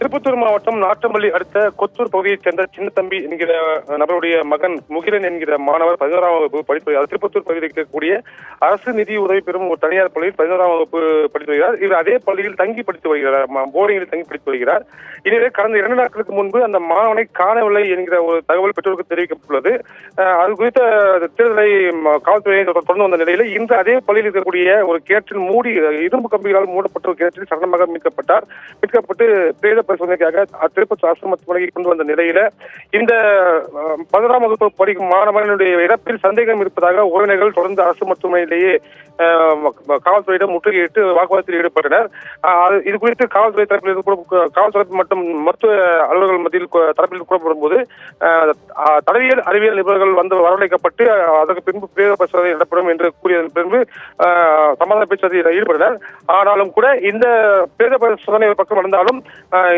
திருப்பத்தூர் மாவட்டம் நாட்டம்பள்ளி அடுத்த கொத்தூர் பகுதியைச் சேர்ந்த சின்னத்தம்பி என்கிற நபருடைய மகன் முகிலன் என்கிற மாணவர் 11ஆம் வகுப்பு படித்து வருகிறார். திருப்பத்தூர் பகுதியில் இருக்கக்கூடிய அரசு நிதி உதவி பெறும் ஒரு தனியார் பள்ளியில் 11ஆம் வகுப்பு படித்து வருகிறார். இவர் அதே பள்ளியில் தங்கி படித்து வருகிறார், போர்டிங்கில் தங்கி படித்து வருகிறார். எனவே கடந்த 2 நாட்களுக்கு முன்பு அந்த மாணவனை காணவில்லை என்கிற ஒரு தகவல் பெற்றோருக்கு தெரிவிக்கப்பட்டுள்ளது. அது குறித்த தேர்தலை காவல்துறையை தொடர்ந்து வந்த நிலையில் இன்று அதே பள்ளியில் இருக்கக்கூடிய ஒரு கிணற்றில் மூடி இரும்பு கம்பிகளால் மூடப்பட்ட ஒரு கிணற்றில் சடலமாக மீட்கப்பட்டு பிரேத பரிசோதனைக்காக திருப்பத்தூர் அரசு மருத்துவமனைக்கு கொண்டு வந்த நிலையில இந்த 11ஆம் வகுப்பு படிக்கும் மாணவனுடைய இறப்பில் சந்தேகம் இருப்பதாக உறவினர்கள் தொடர்ந்து அரசு மருத்துவமனையிலேயே காவல்துறையிடம் முற்றுகையிட்டு வாக்குவாதத்தில் ஈடுபட்டனர். இது குறித்து காவல்துறை காவல்துறை மற்றும் மருத்துவ அலுவலர்கள் மத்தியில் தரப்பில் கூறப்படும் போது தடவியல் அறிவியல் நிபுணர்கள் வரவழைக்கப்பட்டு அதற்கு பின்பு பிரேத பரிசோதனை நடப்படும் என்று கூறியதன் பின்பு சமாதான பேச்சுவார்த்தையில் ஈடுபட்டனர். ஆனாலும் கூட இந்த பிரேத பரிசோதனை பக்கம் நடந்தாலும்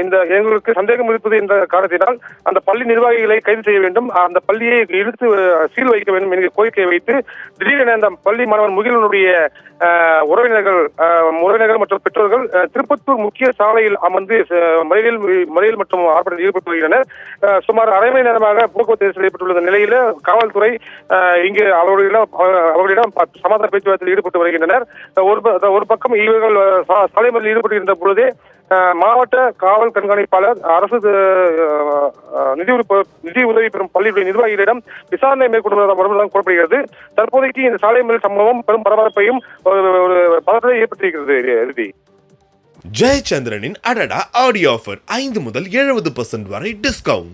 இந்த எங்களுக்கு சந்தேகம் இருப்பது என்ற காரணத்தினால் அந்த பள்ளி நிர்வாகிகளை கைது செய்ய வேண்டும், அந்த பள்ளியை இழுத்து சீல் வைக்க வேண்டும் என்கிற கோரிக்கையை வைத்து திடீரென அந்த பள்ளி மாணவன் முகிலனுடைய உறவினர்கள் மற்றும் பெற்றோர்கள் திருப்பத்தூர் முக்கிய சாலையில் அமர்ந்து மறியல் மற்றும் ஆர்ப்பாட்டத்தில் ஈடுபட்டு வருகின்றனர். சுமார் அரை மணி நேரமாக போக்குவரத்து நெரிசல் ஏற்பட்டுள்ள நிலையில காவல்துறை இங்கு அவர்களிடம் சமாதான பேச்சுவார்த்தையில் ஈடுபட்டு வருகின்றனர். ஒரு பக்கம் இவர்கள் சாலை மறியலில் ஈடுபட்டிருந்த பொழுதே மாவட்ட காவல் கண்காணிப்பாளர் அரசு நிதி உதவி பெறும் பள்ளியுடைய நிர்வாகிகளிடம் விசாரணை மேற்கொண்டுள்ளதாக கூறப்படுகிறது. தற்போதைக்கு இந்த சாலை மறியல் சம்பவம் பெரும் பரபரப்பையும் ஒரு பதற்றத்தை ஏற்படுத்தியிருக்கிறது. ஜெயச்சந்திரனின் அடடா ஆடியோ ஆஃபர் 5 முதல் 70% வரை டிஸ்கவுண்ட்.